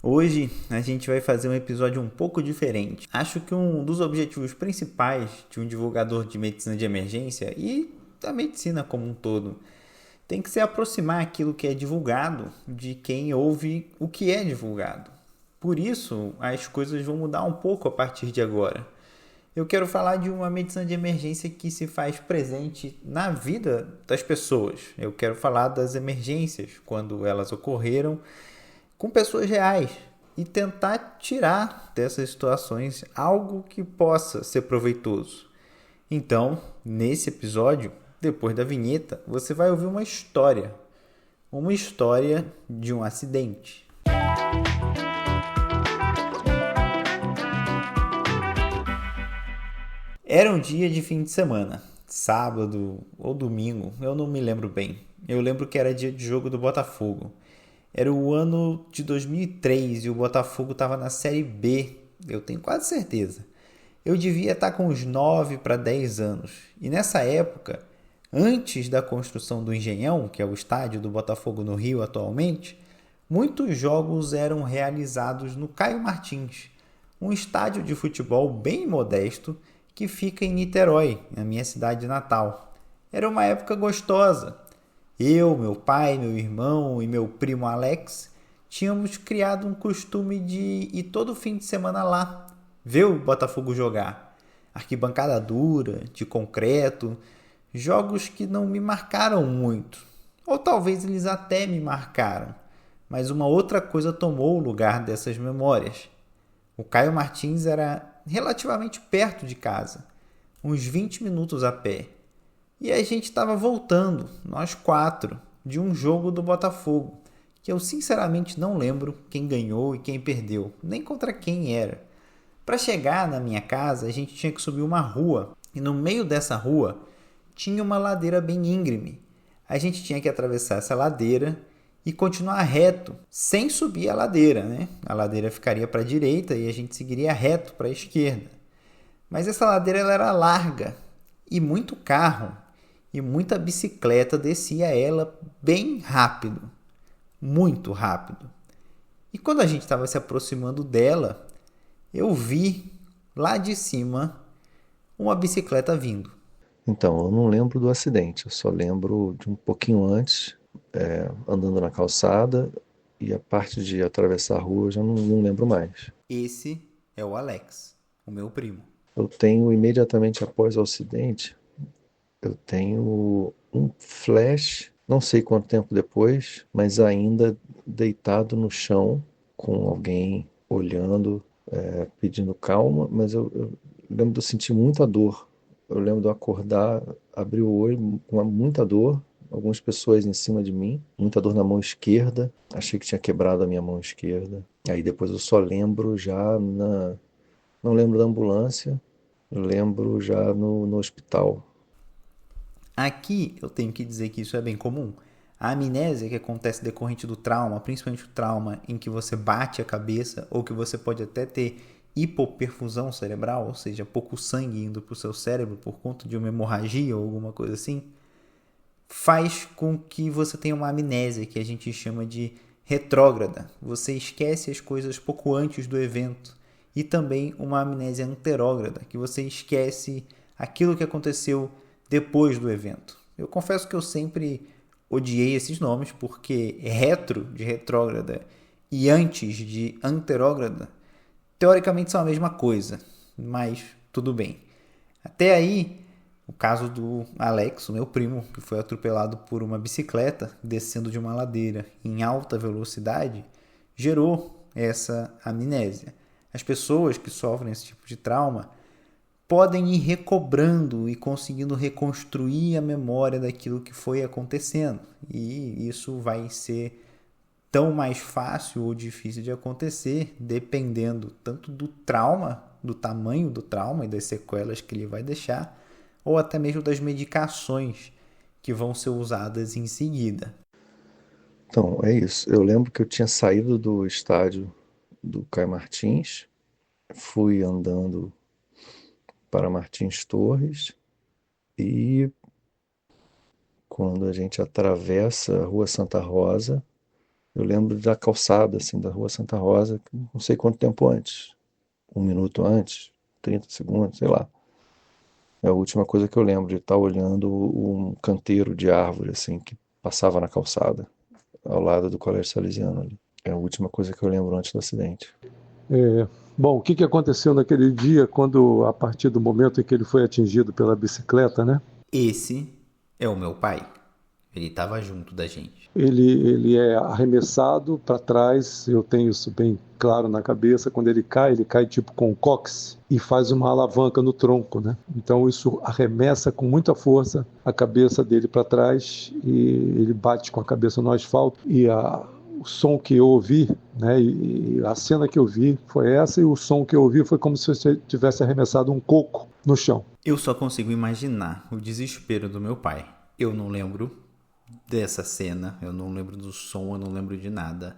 Hoje a gente vai fazer um episódio um pouco diferente. Acho que um dos objetivos principais de um divulgador de medicina de emergência e da medicina como um todo tem que ser aproximar aquilo que é divulgado de quem ouve o que é divulgado. Por isso, as coisas vão mudar um pouco a partir de agora. Eu quero falar de uma medicina de emergência que se faz presente na vida das pessoas. Eu quero falar das emergências, quando elas ocorreram, com pessoas reais e tentar tirar dessas situações algo que possa ser proveitoso. Então, nesse episódio, depois da vinheta, você vai ouvir uma história de um acidente. Era um dia de fim de semana, sábado ou domingo, eu não me lembro bem. Eu lembro que era dia de jogo do Botafogo. Era o ano de 2003 e o Botafogo estava na Série B, eu tenho quase certeza. Eu devia estar com uns 9 para 10 anos. E nessa época, antes da construção do Engenhão, que é o estádio do Botafogo no Rio atualmente, muitos jogos eram realizados no Caio Martins, um estádio de futebol bem modesto que fica em Niterói, na minha cidade natal. Era uma época gostosa. Eu, meu pai, meu irmão e meu primo Alex tínhamos criado um costume de ir todo fim de semana lá, ver o Botafogo jogar. Arquibancada dura, de concreto, jogos que não me marcaram muito. Ou talvez eles até me marcaram, mas uma outra coisa tomou o lugar dessas memórias. O Caio Martins era relativamente perto de casa, uns 20 minutos a pé. E a gente estava voltando, nós quatro, de um jogo do Botafogo, que eu sinceramente não lembro quem ganhou e quem perdeu, nem contra quem era. Para chegar na minha casa, a gente tinha que subir uma rua, e no meio dessa rua tinha uma ladeira bem íngreme. A gente tinha que atravessar essa ladeira e continuar reto, sem subir a ladeira, né? A ladeira ficaria para a direita e a gente seguiria reto para a esquerda. Mas essa ladeira ela era larga e muito carro e muita bicicleta descia ela bem rápido, muito rápido. E quando a gente estava se aproximando dela, eu vi lá de cima uma bicicleta vindo. Então, eu não lembro do acidente, eu só lembro de um pouquinho antes, andando na calçada, e a parte de atravessar a rua eu já não lembro mais. Esse é o Alex, o meu primo. Eu tenho, imediatamente após o acidente, eu tenho um flash, não sei quanto tempo depois, mas ainda deitado no chão, com alguém olhando, pedindo calma, mas eu lembro de eu sentir muita dor. Eu lembro de eu acordar, abrir o olho com muita dor, algumas pessoas em cima de mim, muita dor na mão esquerda. Achei que tinha quebrado a minha mão esquerda. Aí depois eu só lembro já na. Não lembro da ambulância, eu lembro já no hospital. Aqui eu tenho que dizer que isso é bem comum. A amnésia que acontece decorrente do trauma, principalmente o trauma em que você bate a cabeça ou que você pode até ter hipoperfusão cerebral, ou seja, pouco sangue indo para o seu cérebro por conta de uma hemorragia ou alguma coisa assim, faz com que você tenha uma amnésia que a gente chama de retrógrada. Você esquece as coisas pouco antes do evento. E também uma amnésia anterógrada, que você esquece aquilo que aconteceu depois do evento. Eu confesso que eu sempre odiei esses nomes, porque retro de retrógrada e antes de anterógrada teoricamente são a mesma coisa, mas tudo bem. Até aí, o caso do Alex, o meu primo, que foi atropelado por uma bicicleta descendo de uma ladeira em alta velocidade, gerou essa amnésia. As pessoas que sofrem esse tipo de trauma podem ir recobrando e conseguindo reconstruir a memória daquilo que foi acontecendo. E isso vai ser tão mais fácil ou difícil de acontecer, dependendo tanto do trauma, do tamanho do trauma e das sequelas que ele vai deixar, ou até mesmo das medicações que vão ser usadas em seguida. Então, é isso. Eu lembro que eu tinha saído do estádio do Caio Martins, fui andando para Martins Torres e quando a gente atravessa a Rua Santa Rosa, Eu lembro da calçada, assim, da Rua Santa Rosa, não sei quanto tempo antes. 1 minuto antes, 30 segundos, sei lá. É a última coisa que eu lembro de estar olhando um canteiro de árvore, assim, que passava na calçada, ao lado do Colégio Salesiano ali. É a última coisa que eu lembro antes do acidente. É, bom, o que que aconteceu naquele dia quando, a partir do momento em que ele foi atingido pela bicicleta, né? Esse é o meu pai. Ele estava junto da gente. Ele é arremessado para trás, eu tenho isso bem claro na cabeça. Quando ele cai tipo com o cóccix e faz uma alavanca no tronco, né? Então isso arremessa com muita força a cabeça dele para trás e ele bate com a cabeça no asfalto o som que eu ouvi, né, e a cena que eu vi foi essa, e o som que eu ouvi foi como se você tivesse arremessado um coco no chão. Eu só consigo imaginar o desespero do meu pai. Eu não lembro dessa cena, eu não lembro do som, eu não lembro de nada.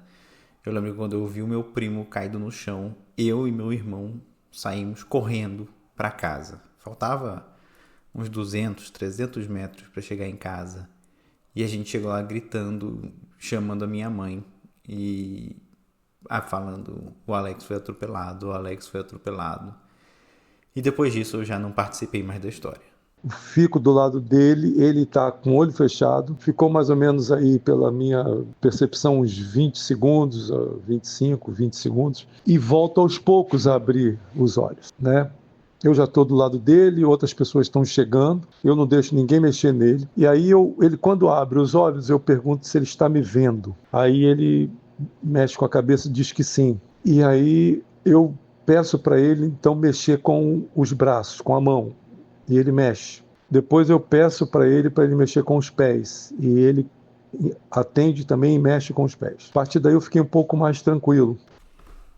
Eu lembro que quando eu vi o meu primo caído no chão, eu e meu irmão saímos correndo para casa. Faltava uns 200, 300 metros para chegar em casa. E a gente chegou lá gritando, chamando a minha mãe e falando: o Alex foi atropelado, o Alex foi atropelado. E depois disso eu já não participei mais da história. Fico do lado dele, ele está com o olho fechado, ficou mais ou menos aí, pela minha percepção, uns 20 segundos, 25, 20 segundos, e volta aos poucos a abrir os olhos, né? Eu já estou do lado dele, outras pessoas estão chegando, eu não deixo ninguém mexer nele. E aí ele, quando abre os olhos, eu pergunto se ele está me vendo. Aí ele mexe com a cabeça e diz que sim. E aí eu peço para ele então mexer com os braços, com a mão, e ele mexe. Depois eu peço para ele mexer com os pés, e ele atende também e mexe com os pés. A partir daí eu fiquei um pouco mais tranquilo.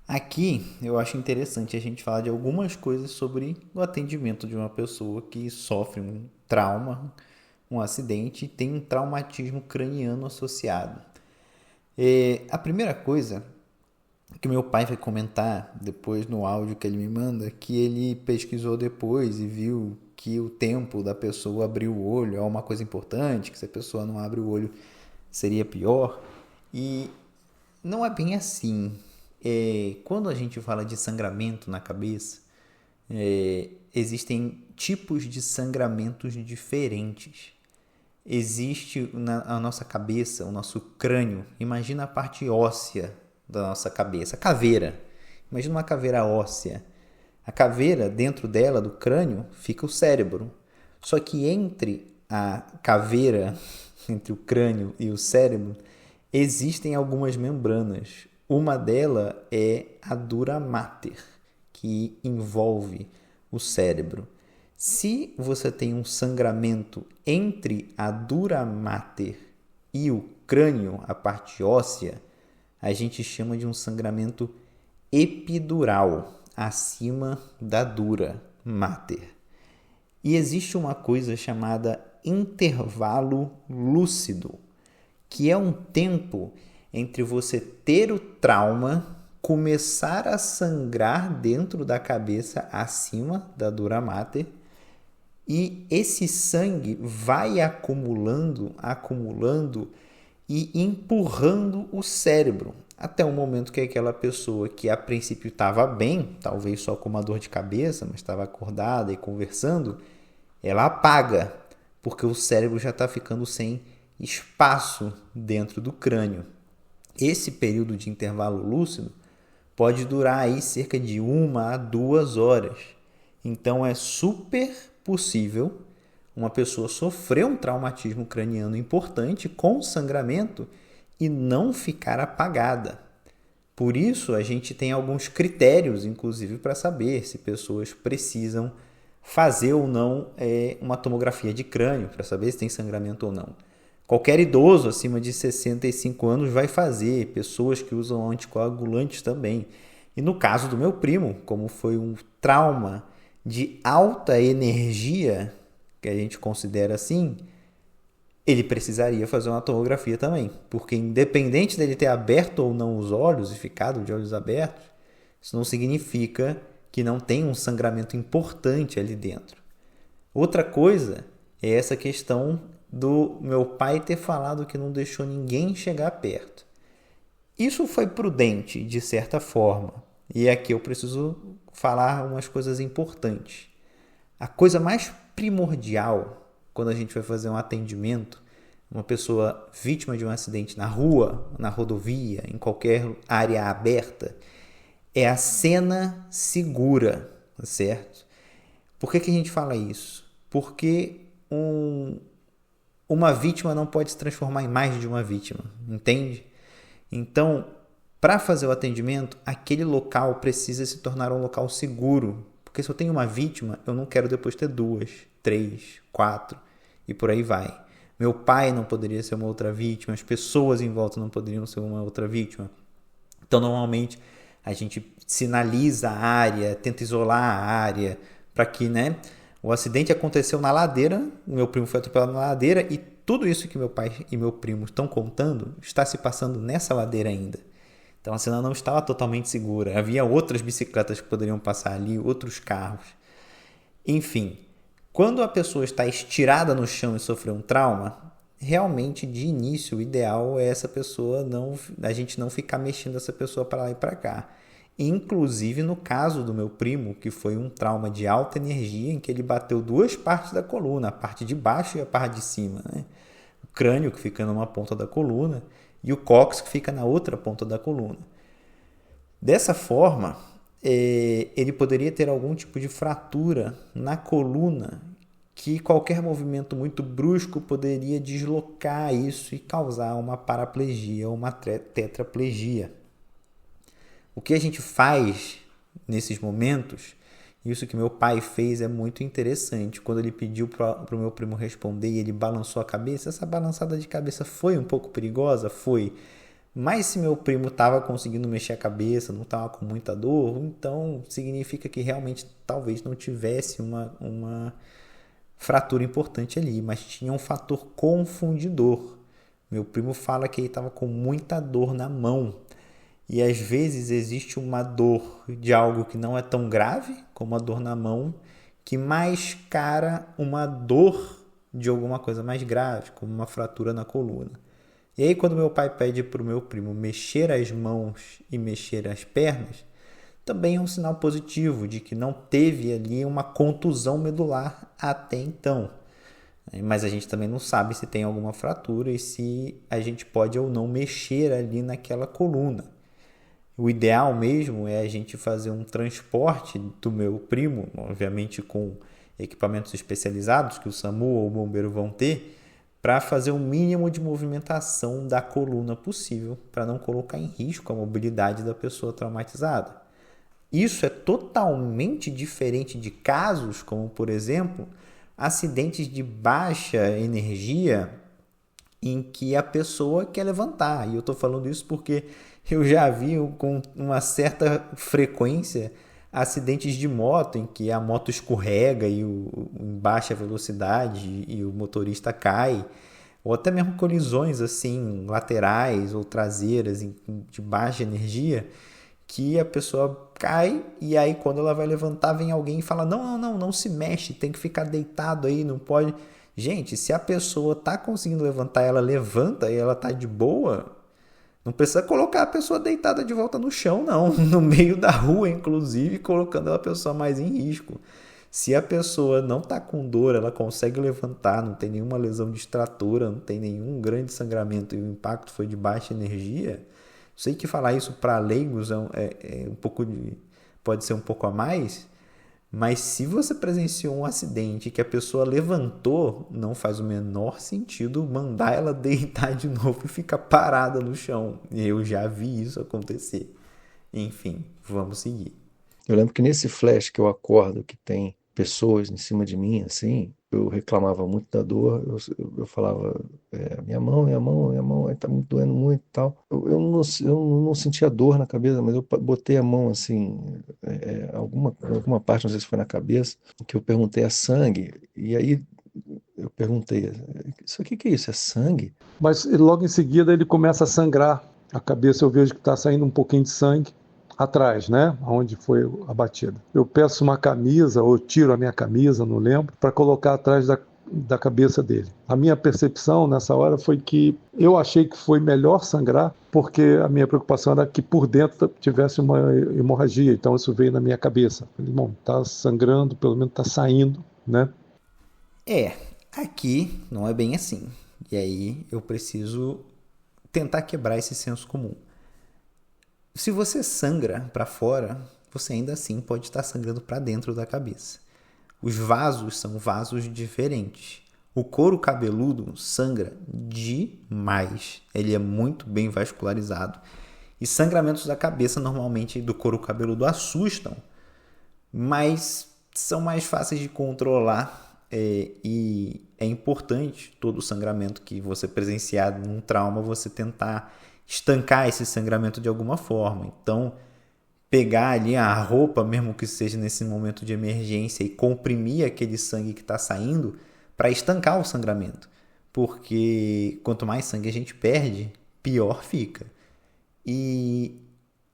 Aqui eu acho interessante a gente falar de algumas coisas sobre o atendimento de uma pessoa que sofre um trauma, um acidente e tem um traumatismo craniano associado. A primeira coisa que meu pai vai comentar depois no áudio que ele me manda, que ele pesquisou depois e viu que o tempo da pessoa abrir o olho é uma coisa importante, que se a pessoa não abre o olho seria pior. E não é bem assim. Quando a gente fala de sangramento na cabeça, existem tipos de sangramentos diferentes. Existe a nossa cabeça, o nosso crânio. Imagina a parte óssea da nossa cabeça, a caveira. Imagina uma caveira óssea. A caveira, dentro dela, do crânio, fica o cérebro. Só que entre a caveira, entre o crânio e o cérebro, existem algumas membranas. Uma delas é a dura mater, que envolve o cérebro. Se você tem um sangramento entre a dura mater e o crânio, a parte óssea, a gente chama de um sangramento epidural, acima da dura mater. E existe uma coisa chamada intervalo lúcido, que é um tempo entre você ter o trauma, começar a sangrar dentro da cabeça acima da dura mater, e esse sangue vai acumulando e empurrando o cérebro até o momento que aquela pessoa que a princípio estava bem, talvez só com uma dor de cabeça, mas estava acordada e conversando, ela apaga, porque o cérebro já está ficando sem espaço dentro do crânio. Esse período de intervalo lúcido pode durar aí cerca de 1 a 2 horas. Então é super possível uma pessoa sofrer um traumatismo craniano importante com sangramento e não ficar apagada. Por isso, a gente tem alguns critérios, inclusive, para saber se pessoas precisam fazer ou não uma tomografia de crânio, para saber se tem sangramento ou não. Qualquer idoso acima de 65 anos vai fazer, pessoas que usam anticoagulantes também. E no caso do meu primo, como foi um trauma de alta energia, que a gente considera assim, ele precisaria fazer uma tomografia também, porque independente dele ter aberto ou não os olhos e ficado de olhos abertos, isso não significa que não tem um sangramento importante ali dentro. Outra coisa é essa questão do meu pai ter falado que não deixou ninguém chegar perto. Isso foi prudente, de certa forma. E aqui eu preciso falar umas coisas importantes. A coisa mais primordial quando a gente vai fazer um atendimento, uma pessoa vítima de um acidente na rua, na rodovia, em qualquer área aberta, é a cena segura, certo? Por que a gente fala isso? Porque uma vítima não pode se transformar em mais de uma vítima, entende? Então, para fazer o atendimento, aquele local precisa se tornar um local seguro. Porque se eu tenho uma vítima, eu não quero depois ter 2, 3, 4 e por aí vai. Meu pai não poderia ser uma outra vítima, as pessoas em volta não poderiam ser uma outra vítima. Então, normalmente, a gente sinaliza a área, tenta isolar a área para que, o acidente aconteceu na ladeira, o meu primo foi atropelado na ladeira e tudo isso que meu pai e meu primo estão contando está se passando nessa ladeira ainda. Então a cena não estava totalmente segura. Havia outras bicicletas que poderiam passar ali, outros carros. Enfim, quando a pessoa está estirada no chão e sofreu um trauma, realmente de início o ideal é a gente não ficar mexendo essa pessoa para lá e para cá. Inclusive no caso do meu primo, que foi um trauma de alta energia em que ele bateu 2 partes da coluna, a parte de baixo e a parte de cima, O crânio, que fica numa ponta da coluna, e o cóccix, que fica na outra ponta da coluna. Dessa forma, ele poderia ter algum tipo de fratura na coluna, que qualquer movimento muito brusco poderia deslocar isso e causar uma paraplegia ou uma tetraplegia. O que a gente faz nesses momentos, isso que meu pai fez é muito interessante. Quando ele pediu para o meu primo responder e ele balançou a cabeça, essa balançada de cabeça foi um pouco perigosa? Foi. Mas se meu primo estava conseguindo mexer a cabeça, não estava com muita dor, então significa que realmente talvez não tivesse uma fratura importante ali, mas tinha um fator confundidor. Meu primo fala que ele estava com muita dor na mão. E às vezes existe uma dor de algo que não é tão grave, como a dor na mão, que mascara uma dor de alguma coisa mais grave, como uma fratura na coluna. E aí quando meu pai pede para o meu primo mexer as mãos e mexer as pernas, também é um sinal positivo de que não teve ali uma contusão medular até então. Mas a gente também não sabe se tem alguma fratura e se a gente pode ou não mexer ali naquela coluna. O ideal mesmo é a gente fazer um transporte do meu primo, obviamente com equipamentos especializados que o SAMU ou o bombeiro vão ter, para fazer o mínimo de movimentação da coluna possível, para não colocar em risco a mobilidade da pessoa traumatizada. Isso é totalmente diferente de casos como, por exemplo, acidentes de baixa energia em que a pessoa quer levantar. E eu estou falando isso porque eu já vi com uma certa frequência acidentes de moto em que a moto escorrega em baixa velocidade e o motorista cai, ou até mesmo colisões assim laterais ou traseiras de baixa energia, que a pessoa cai e aí quando ela vai levantar vem alguém e fala não se mexe, tem que ficar deitado aí, não pode. Gente, se a pessoa está conseguindo levantar, ela levanta e ela está de boa, não precisa colocar a pessoa deitada de volta no chão, não. No meio da rua, inclusive, colocando a pessoa mais em risco. Se a pessoa não está com dor, ela consegue levantar, não tem nenhuma lesão de extratura, não tem nenhum grande sangramento e o impacto foi de baixa energia, sei que falar isso para leigos é um pouco pode ser um pouco a mais, mas se você presenciou um acidente que a pessoa levantou, não faz o menor sentido mandar ela deitar de novo e ficar parada no chão. Eu já vi isso acontecer. Enfim, vamos seguir. Eu lembro que nesse flash que eu acordo, que tem pessoas em cima de mim, assim, eu reclamava muito da dor, eu falava, minha mão, tá me doendo muito e tal. Eu não sentia dor na cabeça, mas eu botei a mão, assim, alguma parte, não sei se foi na cabeça, que eu perguntei a sangue, e aí eu perguntei, isso aqui que é isso? É sangue? Mas logo em seguida ele começa a sangrar. A cabeça eu vejo que está saindo um pouquinho de sangue atrás, né? Onde foi a batida. Eu peço uma camisa, ou tiro a minha camisa, não lembro, para colocar atrás da cabeça dele. A minha percepção nessa hora foi que eu achei que foi melhor sangrar, porque a minha preocupação era que por dentro tivesse uma hemorragia, então isso veio na minha cabeça. Falei, bom, tá sangrando, pelo menos tá saindo, né? Aqui não é bem assim. E aí eu preciso tentar quebrar esse senso comum. Se você sangra para fora, você ainda assim pode estar sangrando para dentro da cabeça. Os vasos são vasos diferentes. O couro cabeludo sangra demais. Ele é muito bem vascularizado. E sangramentos da cabeça, normalmente, do couro cabeludo assustam, mas são mais fáceis de controlar. E é importante todo o sangramento que você presenciar num trauma, você tentar estancar esse sangramento de alguma forma. Então, pegar ali a roupa, mesmo que seja nesse momento de emergência, e comprimir aquele sangue que está saindo para estancar o sangramento. Porque quanto mais sangue a gente perde, pior fica. E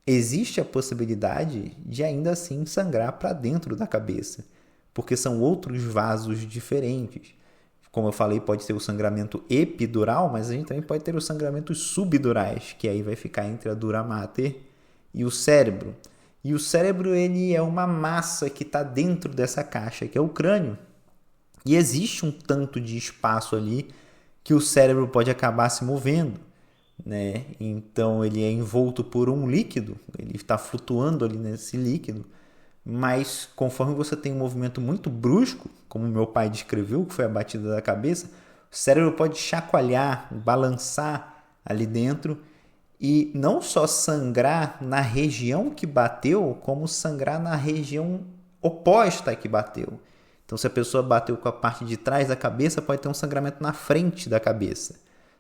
existe a possibilidade de ainda assim sangrar para dentro da cabeça, porque são outros vasos diferentes. Como eu falei, pode ter o sangramento epidural, mas a gente também pode ter os sangramentos subdurais, que aí vai ficar entre a dura mater e o cérebro. E o cérebro, ele é uma massa que está dentro dessa caixa, que é o crânio. E existe um tanto de espaço ali que o cérebro pode acabar se movendo, né? Então ele é envolto por um líquido, ele está flutuando ali nesse líquido, mas conforme você tem um movimento muito brusco, como meu pai descreveu, que foi a batida da cabeça, o cérebro pode chacoalhar, balançar ali dentro e não só sangrar na região que bateu, como sangrar na região oposta à que bateu. Então, se a pessoa bateu com a parte de trás da cabeça, pode ter um sangramento na frente da cabeça,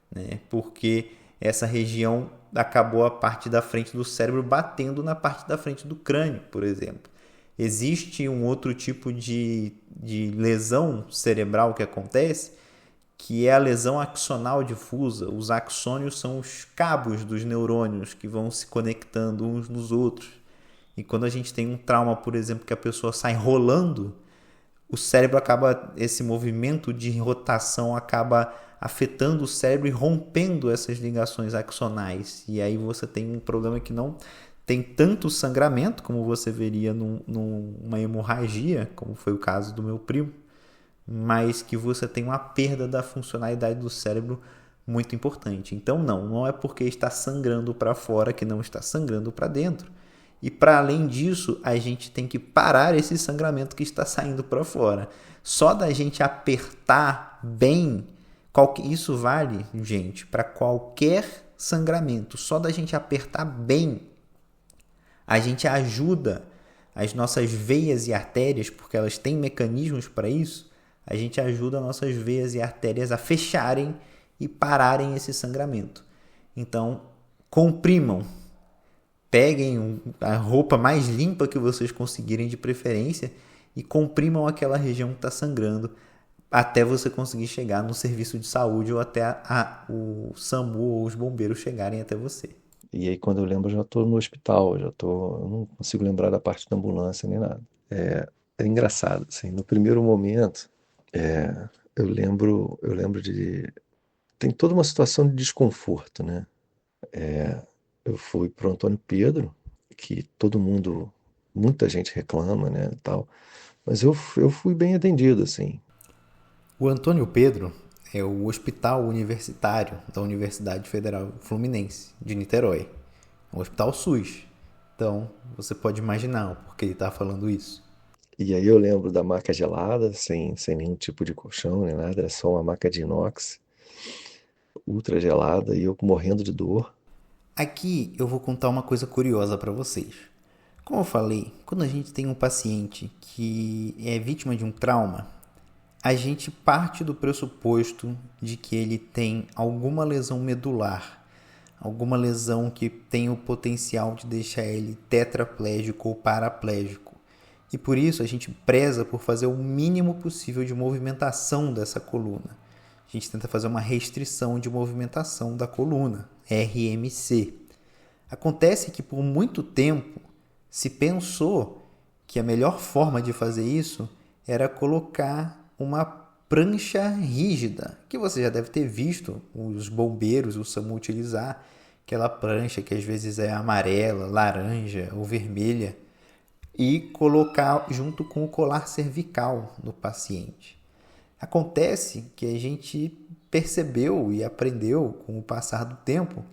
né? Porque essa região acabou a parte da frente do cérebro batendo na parte da frente do crânio, por exemplo. Existe um outro tipo de lesão cerebral que acontece, que é a lesão axonal difusa. Os axônios são os cabos dos neurônios que vão se conectando uns nos outros. E quando a gente tem um trauma, por exemplo, que a pessoa sai rolando, o cérebro acaba, esse movimento de rotação acaba afetando o cérebro e rompendo essas ligações axonais. E aí você tem um problema que não tem tanto sangramento, como você veria numa hemorragia, como foi o caso do meu primo, mas que você tem uma perda da funcionalidade do cérebro muito importante. Então não é porque está sangrando para fora que não está sangrando para dentro. E para além disso, a gente tem que parar esse sangramento que está saindo para fora. Só da gente apertar bem, isso vale, gente, para qualquer sangramento. Só da gente apertar bem, a gente ajuda as nossas veias e artérias, porque elas têm mecanismos para isso, a gente ajuda as nossas veias e artérias a fecharem e pararem esse sangramento. Então, comprimam. Peguem a roupa mais limpa que vocês conseguirem de preferência e comprimam aquela região que está sangrando até você conseguir chegar no serviço de saúde ou até o SAMU ou os bombeiros chegarem até você. E aí quando eu lembro eu já estou no hospital, eu não consigo lembrar da parte da ambulância nem nada. É engraçado, assim, no primeiro momento, eu lembro de... Tem toda uma situação de desconforto, né? Eu fui pro Antônio Pedro, que muita gente reclama, né, e tal, mas eu fui bem atendido, assim. O Antônio Pedro é o hospital universitário da Universidade Federal Fluminense de Niterói. É um hospital SUS. Então, você pode imaginar o porquê ele está falando isso. E aí eu lembro da maca gelada, sem nenhum tipo de colchão nem nada, era só uma maca de inox, ultra gelada, e eu morrendo de dor. Aqui eu vou contar uma coisa curiosa para vocês. Como eu falei, quando a gente tem um paciente que é vítima de um trauma, a gente parte do pressuposto de que ele tem alguma lesão medular, alguma lesão que tem o potencial de deixar ele tetraplégico ou paraplégico. E por isso a gente preza por fazer o mínimo possível de movimentação dessa coluna. A gente tenta fazer uma restrição de movimentação da coluna, RMC. Acontece que por muito tempo se pensou que a melhor forma de fazer isso era colocar uma prancha rígida, que você já deve ter visto os bombeiros, o SAMU utilizar, aquela prancha que às vezes é amarela, laranja ou vermelha, e colocar junto com o colar cervical no paciente. Acontece que a gente percebeu e aprendeu com o passar do tempo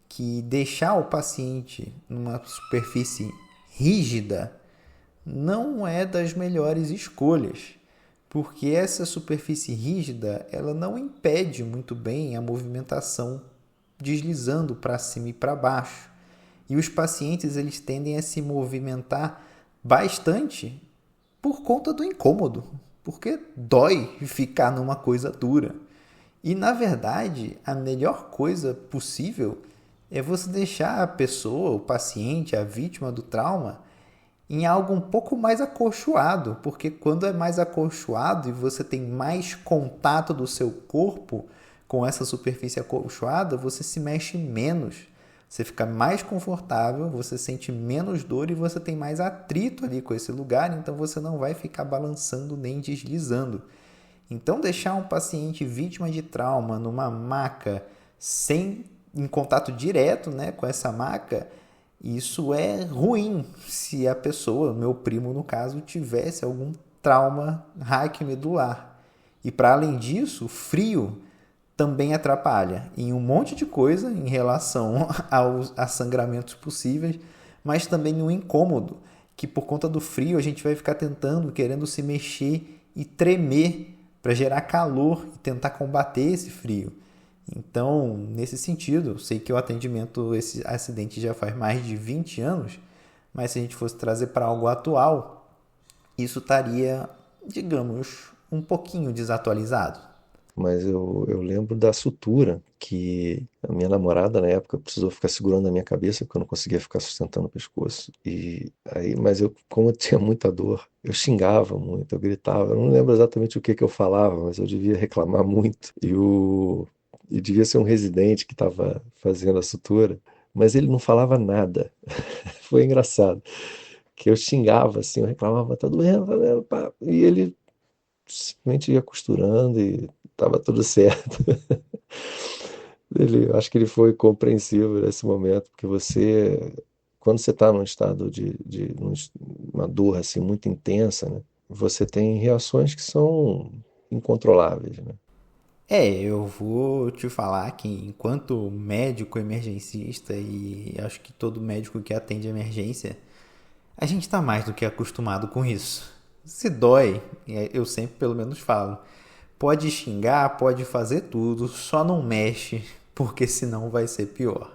que deixar o paciente numa superfície rígida não é das melhores escolhas, porque essa superfície rígida ela não impede muito bem a movimentação deslizando para cima e para baixo. E os pacientes eles tendem a se movimentar bastante por conta do incômodo, porque dói ficar numa coisa dura. E na verdade, a melhor coisa possível é você deixar a pessoa, o paciente, a vítima do trauma, em algo um pouco mais acolchoado, porque quando é mais acolchoado e você tem mais contato do seu corpo com essa superfície acolchoada, você se mexe menos, você fica mais confortável, você sente menos dor e você tem mais atrito ali com esse lugar, então você não vai ficar balançando nem deslizando. Então deixar um paciente vítima de trauma numa maca em contato direto, né, com essa maca, isso é ruim se a pessoa, meu primo no caso, tivesse algum trauma raquimedular. E para além disso, o frio também atrapalha em um monte de coisa em relação a sangramentos possíveis, mas também no incômodo, que por conta do frio a gente vai ficar querendo se mexer e tremer para gerar calor e tentar combater esse frio. Então, nesse sentido, eu sei que o atendimento, esse acidente já faz mais de 20 anos, mas se a gente fosse trazer para algo atual, isso estaria, digamos, um pouquinho desatualizado. Mas eu lembro da sutura que a minha namorada na época precisou ficar segurando a minha cabeça porque eu não conseguia ficar sustentando o pescoço. E aí, mas eu, como eu tinha muita dor, eu xingava muito, eu gritava. Eu não lembro exatamente o que que eu falava, mas eu devia reclamar muito. E devia ser um residente que estava fazendo a sutura, mas ele não falava nada. Foi engraçado. Que eu xingava assim, eu reclamava, tá doendo, pá. E ele simplesmente ia costurando e tava tudo certo. Eu acho que ele foi compreensivo nesse momento, porque quando você está num estado uma dor assim muito intensa, né, você tem reações que são incontroláveis, né? Eu vou te falar que enquanto médico emergencista e acho que todo médico que atende emergência, a gente está mais do que acostumado com isso. Se dói, eu sempre pelo menos falo, pode xingar, pode fazer tudo, só não mexe, porque senão vai ser pior.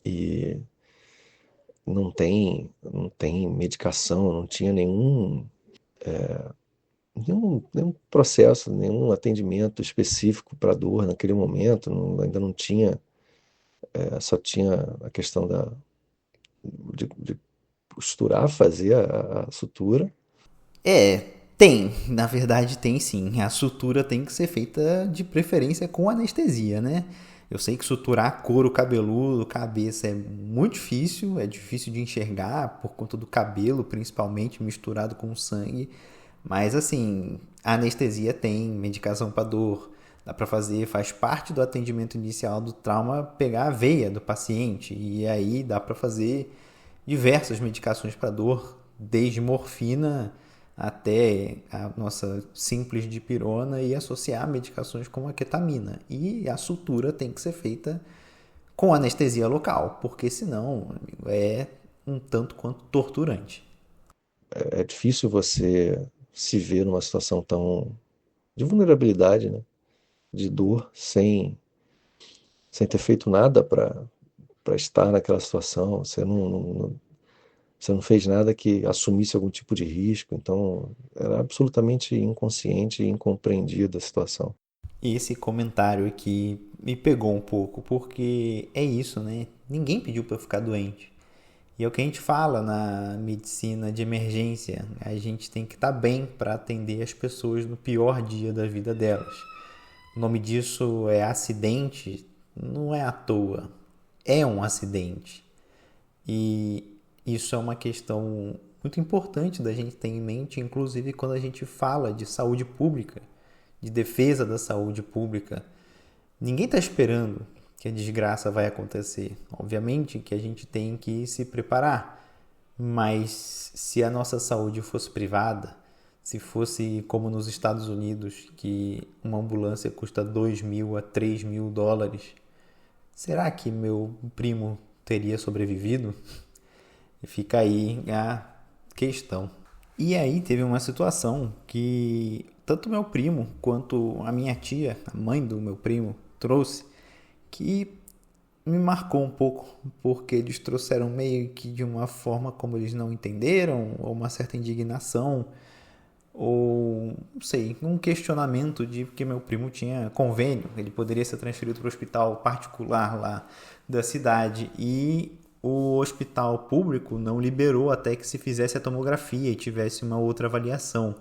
E não tem medicação, não tinha nenhum processo, nenhum atendimento específico para dor naquele momento, ainda não tinha, só tinha a questão de costurar, fazer a sutura. É, tem, na verdade tem sim. A sutura tem que ser feita de preferência com anestesia, né? Eu sei que suturar couro cabeludo, cabeça é muito difícil, é difícil de enxergar por conta do cabelo, principalmente misturado com sangue. Mas assim, a anestesia tem medicação para dor, dá para fazer, faz parte do atendimento inicial do trauma pegar a veia do paciente e aí dá para fazer diversas medicações para dor, desde morfina até a nossa simples dipirona e associar medicações como a ketamina. E a sutura tem que ser feita com anestesia local, porque senão amigo, é um tanto quanto torturante. É difícil você se ver numa situação tão de vulnerabilidade, né? De dor, sem ter feito nada para estar naquela situação. Você não fez nada que assumisse algum tipo de risco, então era absolutamente inconsciente e incompreendida a situação. E esse comentário aqui me pegou um pouco, porque é isso, né? Ninguém pediu para eu ficar doente. E é o que a gente fala na medicina de emergência. A gente tem que estar bem para atender as pessoas no pior dia da vida delas. O nome disso é acidente, não é à toa. É um acidente. E isso é uma questão muito importante da gente ter em mente, inclusive quando a gente fala de saúde pública. de defesa da saúde pública, ninguém está esperando que a desgraça vai acontecer. Obviamente que a gente tem que se preparar, mas se a nossa saúde fosse privada, se fosse como nos Estados Unidos, que uma ambulância custa 2.000 a 3.000 dólares, será que meu primo teria sobrevivido? Fica aí a questão. E aí teve uma situação que tanto meu primo quanto a minha tia, a mãe do meu primo, trouxe, que me marcou um pouco, porque eles trouxeram meio que de uma forma como eles não entenderam, ou uma certa indignação, ou não sei, um questionamento de que meu primo tinha convênio, ele poderia ser transferido para o hospital particular lá da cidade e o hospital público não liberou até que se fizesse a tomografia e tivesse uma outra avaliação.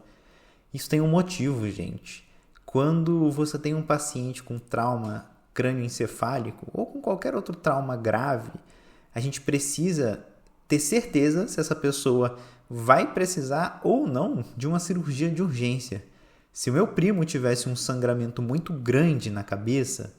Isso tem um motivo, gente. Quando você tem um paciente com trauma crânioencefálico ou com qualquer outro trauma grave, a gente precisa ter certeza se essa pessoa vai precisar ou não de uma cirurgia de urgência. Se o meu primo tivesse um sangramento muito grande na cabeça,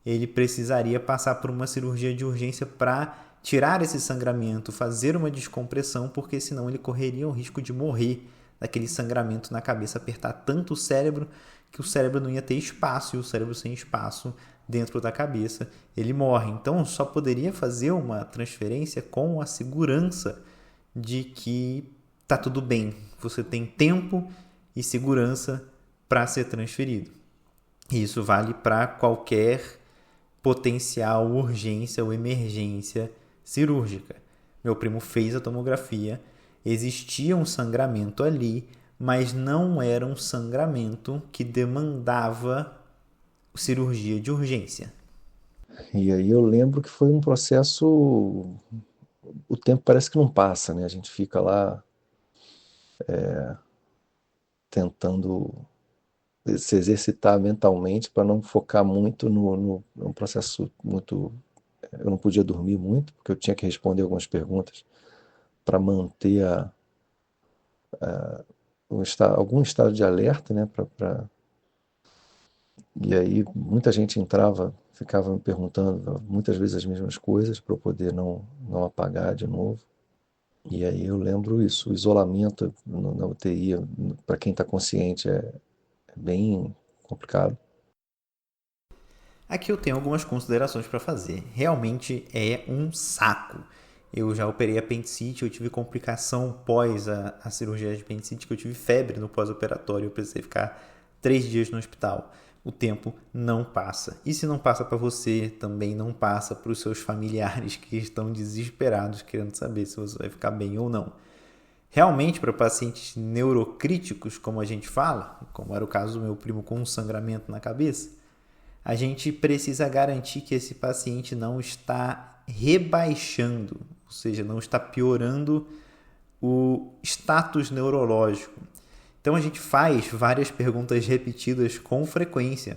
ele precisaria passar por uma cirurgia de urgência para tirar esse sangramento, fazer uma descompressão, porque senão ele correria o risco de morrer daquele sangramento na cabeça, apertar tanto o cérebro que o cérebro não ia ter espaço, e o cérebro sem espaço dentro da cabeça, ele morre. Então só poderia fazer uma transferência com a segurança de que tá tudo bem, você tem tempo e segurança para ser transferido. E isso vale para qualquer potencial urgência ou emergência cirúrgica. Meu primo fez a tomografia, existia um sangramento ali, mas não era um sangramento que demandava cirurgia de urgência. E aí eu lembro que foi um processo. O tempo parece que não passa, né? A gente fica lá tentando se exercitar mentalmente para não focar muito no processo muito. Eu não podia dormir muito, porque eu tinha que responder algumas perguntas para manter algum estado de alerta, né? E aí muita gente entrava, ficava me perguntando muitas vezes as mesmas coisas para eu poder não apagar de novo. E aí eu lembro isso, o isolamento na UTI, para quem está consciente, é bem complicado. Aqui eu tenho algumas considerações para fazer. Realmente é um saco. Eu já operei apendicite, eu tive complicação pós a cirurgia de apendicite, que eu tive febre no pós-operatório, eu precisei ficar 3 dias no hospital. O tempo não passa. E se não passa para você, também não passa para os seus familiares que estão desesperados querendo saber se você vai ficar bem ou não. Realmente, para pacientes neurocríticos, como a gente fala, como era o caso do meu primo com um sangramento na cabeça, a gente precisa garantir que esse paciente não está rebaixando, ou seja, não está piorando o status neurológico. Então a gente faz várias perguntas repetidas com frequência.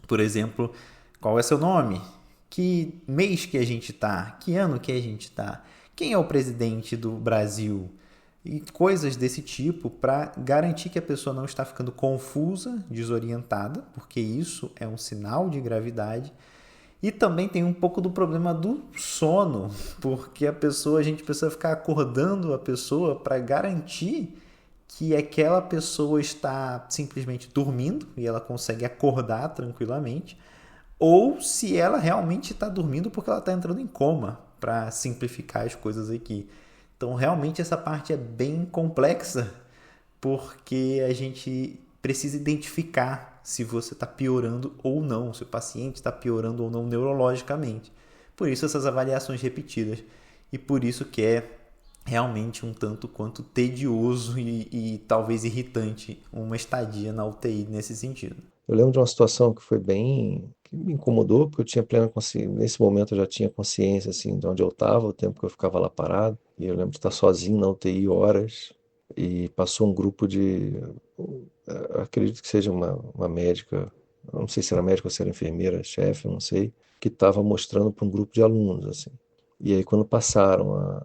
Por exemplo, qual é seu nome? Que mês que a gente está? Que ano que a gente está? Quem é o presidente do Brasil? E coisas desse tipo para garantir que a pessoa não está ficando confusa, desorientada, porque isso é um sinal de gravidade. E também tem um pouco do problema do sono, porque a gente precisa ficar acordando a pessoa para garantir que aquela pessoa está simplesmente dormindo e ela consegue acordar tranquilamente, ou se ela realmente está dormindo porque ela está entrando em coma, para simplificar as coisas aqui. Então, realmente, essa parte é bem complexa, porque a gente precisa identificar se você está piorando ou não, se o paciente está piorando ou não neurologicamente. Por isso, essas avaliações repetidas. E por isso que é realmente um tanto quanto tedioso e talvez irritante uma estadia na UTI nesse sentido. Eu lembro de uma situação que me incomodou, porque eu tinha plena consciência, nesse momento eu já tinha consciência, assim, de onde eu estava, o tempo que eu ficava lá parado, e eu lembro de estar sozinho na UTI horas, e passou um grupo acredito que seja uma médica, eu não sei se era médica ou se era enfermeira, chefe, eu não sei, que estava mostrando para um grupo de alunos, assim. E aí quando passaram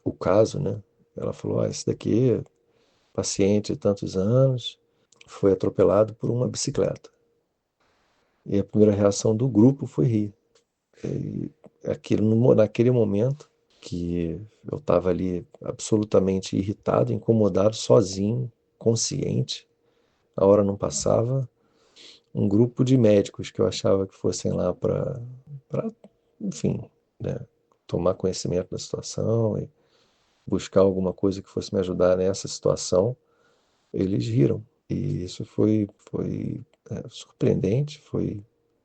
o caso, né, ela falou, esse daqui é paciente de tantos anos, foi atropelado por uma bicicleta. E a primeira reação do grupo foi rir. E naquele momento que eu estava ali absolutamente irritado, incomodado, sozinho, consciente, a hora não passava, um grupo de médicos que eu achava que fossem lá para, enfim, né, tomar conhecimento da situação e buscar alguma coisa que fosse me ajudar nessa situação, eles riram. E isso foi surpreendente, foi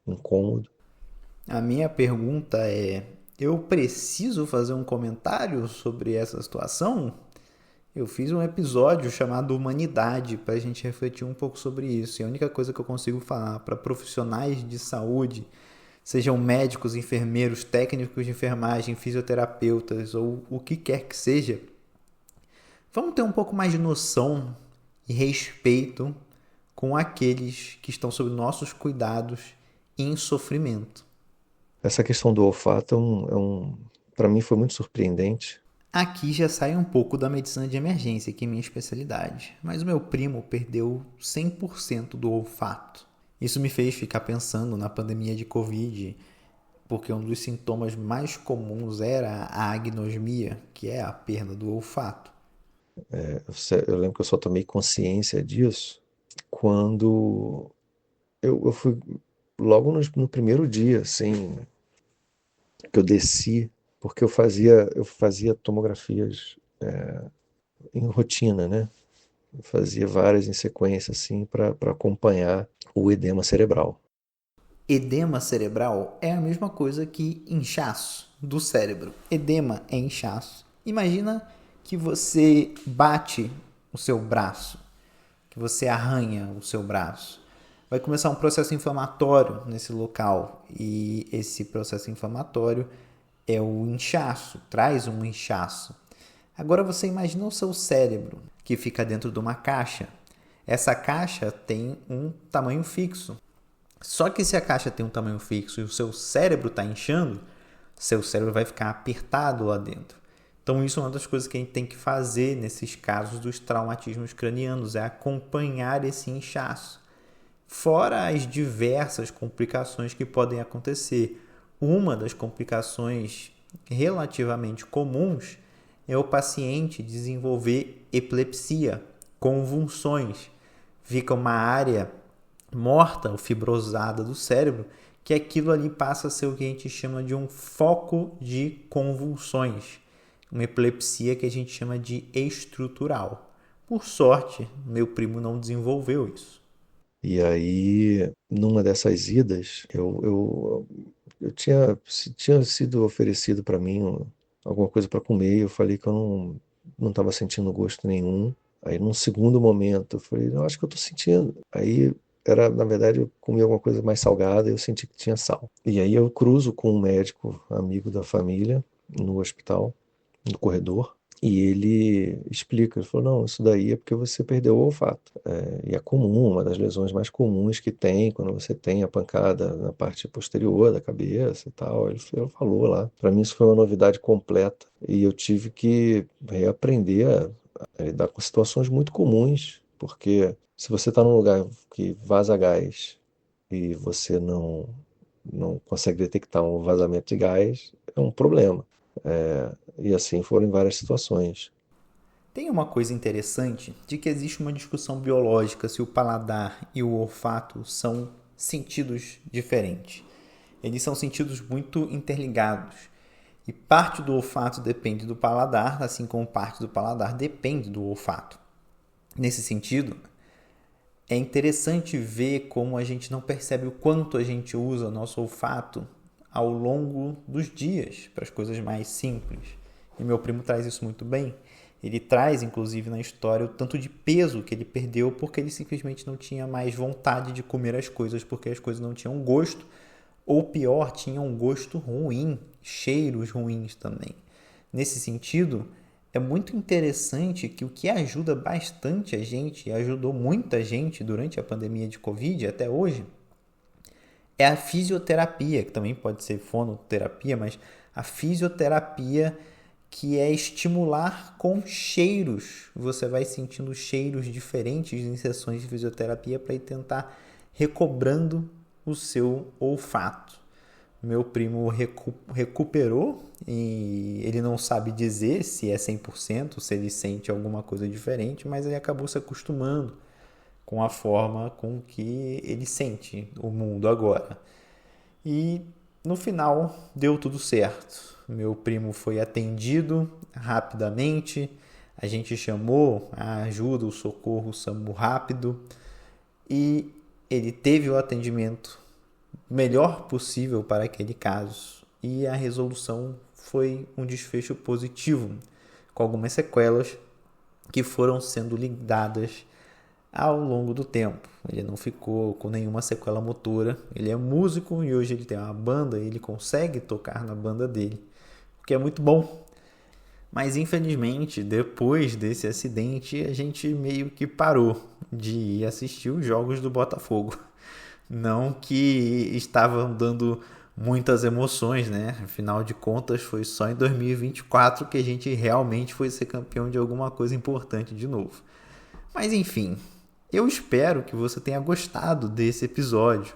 incômodo. A minha pergunta é: eu preciso fazer um comentário sobre essa situação? Eu fiz um episódio chamado Humanidade para a gente refletir um pouco sobre isso. E a única coisa que eu consigo falar para profissionais de saúde, sejam médicos, enfermeiros, técnicos de enfermagem, fisioterapeutas ou o que quer que seja, vamos ter um pouco mais de noção e respeito com aqueles que estão sob nossos cuidados e em sofrimento. Essa questão do olfato para mim foi muito surpreendente. Aqui já sai um pouco da medicina de emergência, que é minha especialidade, mas o meu primo perdeu 100% do olfato. Isso me fez ficar pensando na pandemia de Covid, porque um dos sintomas mais comuns era a agnosmia, que é a perda do olfato. Eu lembro que eu só tomei consciência disso quando eu fui logo no primeiro dia, assim, que eu desci, porque eu fazia tomografias em rotina, né? Eu fazia várias em sequência, assim, para acompanhar o edema cerebral. Edema cerebral é a mesma coisa que inchaço do cérebro. Edema é inchaço. Imagina que você bate o seu braço, que você arranha o seu braço. Vai começar um processo inflamatório nesse local e esse processo inflamatório é o inchaço, traz um inchaço. Agora você imagina o seu cérebro que fica dentro de uma caixa. Essa caixa tem um tamanho fixo. Só que se a caixa tem um tamanho fixo e o seu cérebro está inchando, seu cérebro vai ficar apertado lá dentro. Então isso é uma das coisas que a gente tem que fazer nesses casos dos traumatismos cranianos, é acompanhar esse inchaço. Fora as diversas complicações que podem acontecer. Uma das complicações relativamente comuns é o paciente desenvolver epilepsia, convulsões. Fica uma área morta ou fibrosada do cérebro, que aquilo ali passa a ser o que a gente chama de um foco de convulsões. Uma epilepsia que a gente chama de estrutural. Por sorte, meu primo não desenvolveu isso. E aí, numa dessas idas, eu tinha sido oferecido para mim alguma coisa para comer, e eu falei que eu não estava sentindo gosto nenhum. Aí, num segundo momento, eu falei, eu acho que eu estou sentindo. Aí, na verdade, eu comi alguma coisa mais salgada e eu senti que tinha sal. E aí eu cruzo com um médico, amigo da família, no hospital, no corredor. E ele explica, ele falou, não, isso daí é porque você perdeu o olfato. E é comum, uma das lesões mais comuns que tem, quando você tem a pancada na parte posterior da cabeça e tal. Ele falou lá. Para mim isso foi uma novidade completa. E eu tive que reaprender a lidar com situações muito comuns, porque se você está num lugar que vaza gás e você não consegue detectar um vazamento de gás, é um problema. E assim foram em várias situações. Tem uma coisa interessante de que existe uma discussão biológica se o paladar e o olfato são sentidos diferentes. Eles são sentidos muito interligados. E parte do olfato depende do paladar, assim como parte do paladar depende do olfato. Nesse sentido, é interessante ver como a gente não percebe o quanto a gente usa o nosso olfato ao longo dos dias para as coisas mais simples. E meu primo traz isso muito bem. Ele traz, inclusive, na história o tanto de peso que ele perdeu porque ele simplesmente não tinha mais vontade de comer as coisas porque as coisas não tinham gosto, ou pior, tinham um gosto ruim, cheiros ruins também. Nesse sentido, é muito interessante que o que ajuda bastante a gente, e ajudou muita gente durante a pandemia de Covid até hoje, é a fisioterapia, que também pode ser fonoterapia, mas a fisioterapia que é estimular com cheiros. Você vai sentindo cheiros diferentes em sessões de fisioterapia para ir tentar recobrando o seu olfato. Meu primo recuperou e ele não sabe dizer se é 100%, se ele sente alguma coisa diferente, mas ele acabou se acostumando com a forma com que ele sente o mundo agora. E no final deu tudo certo. Meu primo foi atendido rapidamente, a gente chamou a ajuda, o socorro, o SAMU rápido e ele teve o atendimento melhor possível para aquele caso e a resolução foi um desfecho positivo, com algumas sequelas que foram sendo lidadas ao longo do tempo. Ele não ficou com nenhuma sequela motora, ele é músico e hoje ele tem uma banda e ele consegue tocar na banda dele, o que é muito bom. Mas infelizmente, depois desse acidente, a gente meio que parou de ir assistir os jogos do Botafogo. Não que estavam dando muitas emoções, né? Afinal de contas, foi só em 2024 que a gente realmente foi ser campeão de alguma coisa importante de novo. Mas enfim, eu espero que você tenha gostado desse episódio.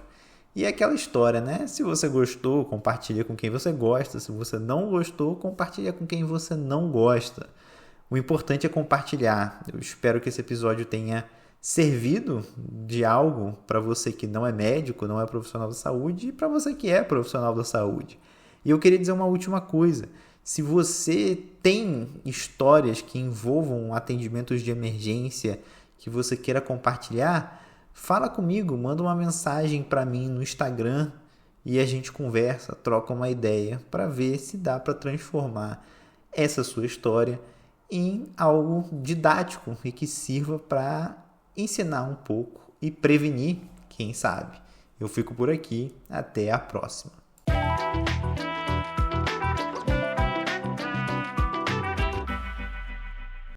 E é aquela história, né? Se você gostou, compartilha com quem você gosta. Se você não gostou, compartilha com quem você não gosta. O importante é compartilhar. Eu espero que esse episódio tenha servido de algo para você que não é médico, não é profissional da saúde e para você que é profissional da saúde. E eu queria dizer uma última coisa. Se você tem histórias que envolvam atendimentos de emergência que você queira compartilhar, fala comigo, manda uma mensagem para mim no Instagram e a gente conversa, troca uma ideia para ver se dá para transformar essa sua história em algo didático e que sirva para ensinar um pouco e prevenir, quem sabe. Eu fico por aqui, até a próxima.